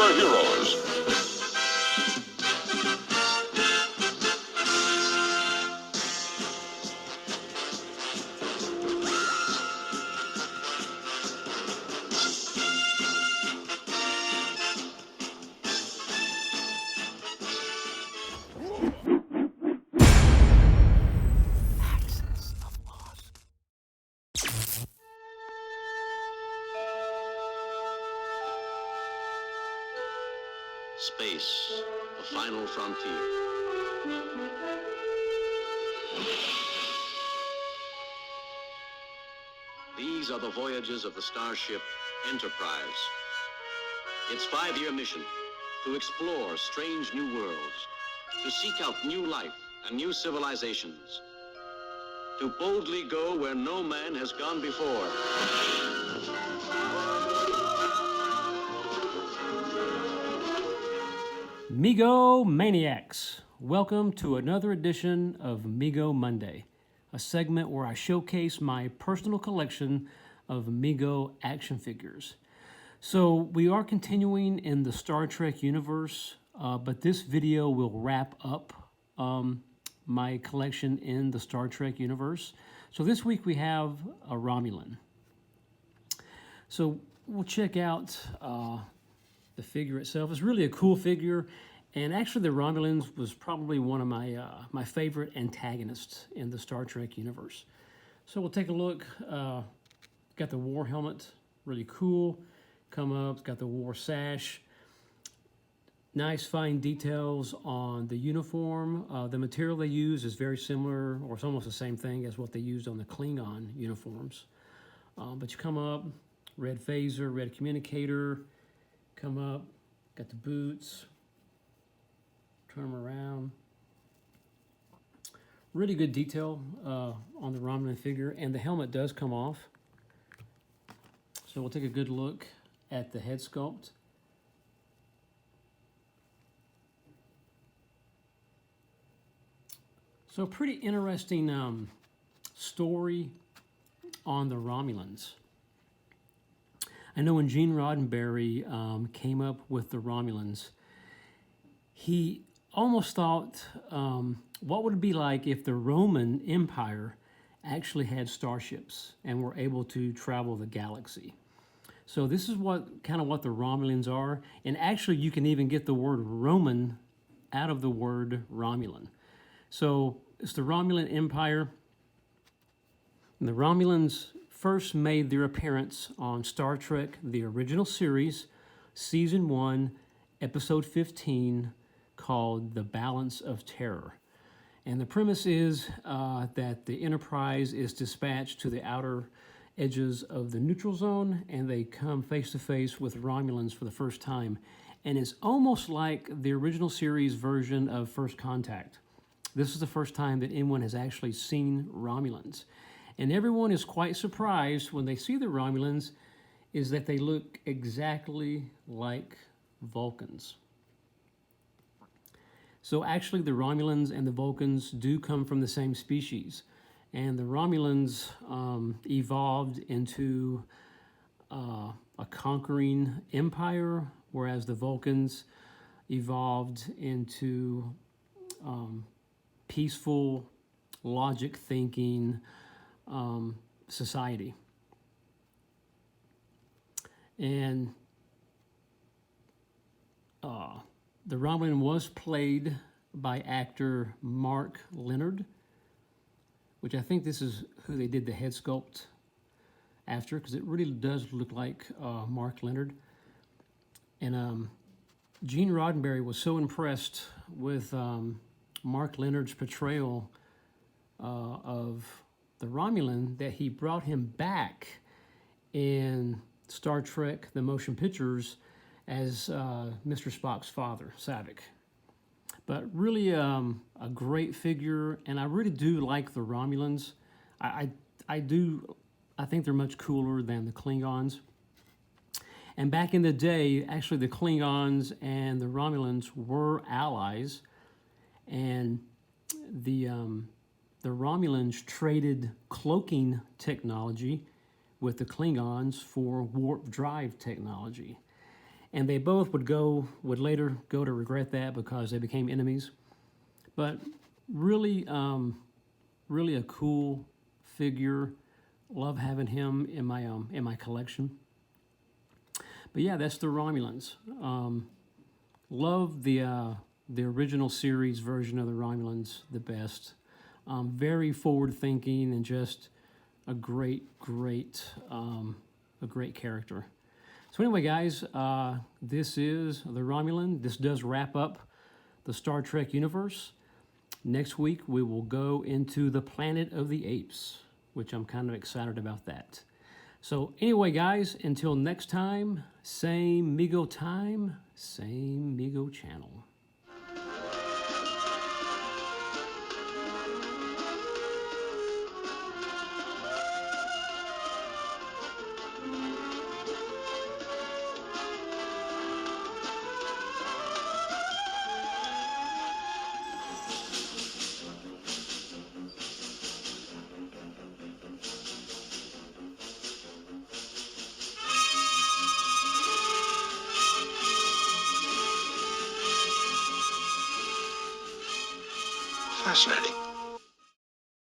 superheroes. Space, the final frontier. These are the voyages of the starship Enterprise. Its 5-year mission, to explore strange new worlds, to seek out new life and new civilizations, to boldly go where no man has gone before. Mego Maniacs, welcome to another edition of Mego Monday, a segment where I showcase my personal collection of Mego action figures. So we are continuing in the Star Trek universe, but this video will wrap up my collection in the Star Trek universe. So this week we have a Romulan. So we'll check out the figure itself. It's really a cool figure, and actually the Romulans was probably one of my favorite antagonists in the Star Trek universe. So we'll take a look. Got the war helmet, really cool. Come up, it's got the war sash. Nice fine details on the uniform. The material they use is very similar, or it's almost the same thing as what they used on the Klingon uniforms. But you come up, red phaser, red communicator. Come up, got the boots, turn them around. Really good detail on the Romulan figure, and the helmet does come off. So we'll take a good look at the head sculpt. So pretty interesting story on the Romulans. I know when Gene Roddenberry came up with the Romulans, he almost thought, what would it be like if the Roman Empire actually had starships and were able to travel the galaxy? So this is kind of what the Romulans are, and actually you can even get the word Roman out of the word Romulan. So it's the Romulan Empire, and the Romulans first made their appearance on Star Trek, the original series, Season 1, Episode 15, called The Balance of Terror. And the premise is that the Enterprise is dispatched to the outer edges of the neutral zone, and they come face to face with Romulans for the first time. And it's almost like the original series version of First Contact. This is the first time that anyone has actually seen Romulans. And everyone is quite surprised when they see the Romulans is that they look exactly like Vulcans. So actually the Romulans and the Vulcans do come from the same species. And the Romulans evolved into a conquering empire, whereas the Vulcans evolved into peaceful, logic-thinking society. And the Romulan was played by actor Mark Leonard, which I think this is who they did the head sculpt after, because it really does look like Mark Leonard. And Gene Roddenberry was so impressed with Mark Leonard's portrayal of the Romulan that he brought him back in Star Trek, the motion pictures, as Mr. Spock's father, Saavik. But really a great figure, and I really do like the Romulans. I think they're much cooler than the Klingons. And back in the day, actually the Klingons and the Romulans were allies, and the Romulans traded cloaking technology with the Klingons for warp drive technology. and they both would later go to regret that because they became enemies. But really, really a cool figure. Love having him in my collection. But yeah, that's the Romulans. Love the original series version of the Romulans the best. Very forward thinking and just a great character. So anyway, guys, this is the Romulan. This does wrap up the Star Trek universe. Next week we will go into the Planet of the Apes, which I'm kind of excited about that. So anyway, guys, until next time, same Mego time, same Mego channel. Fascinating.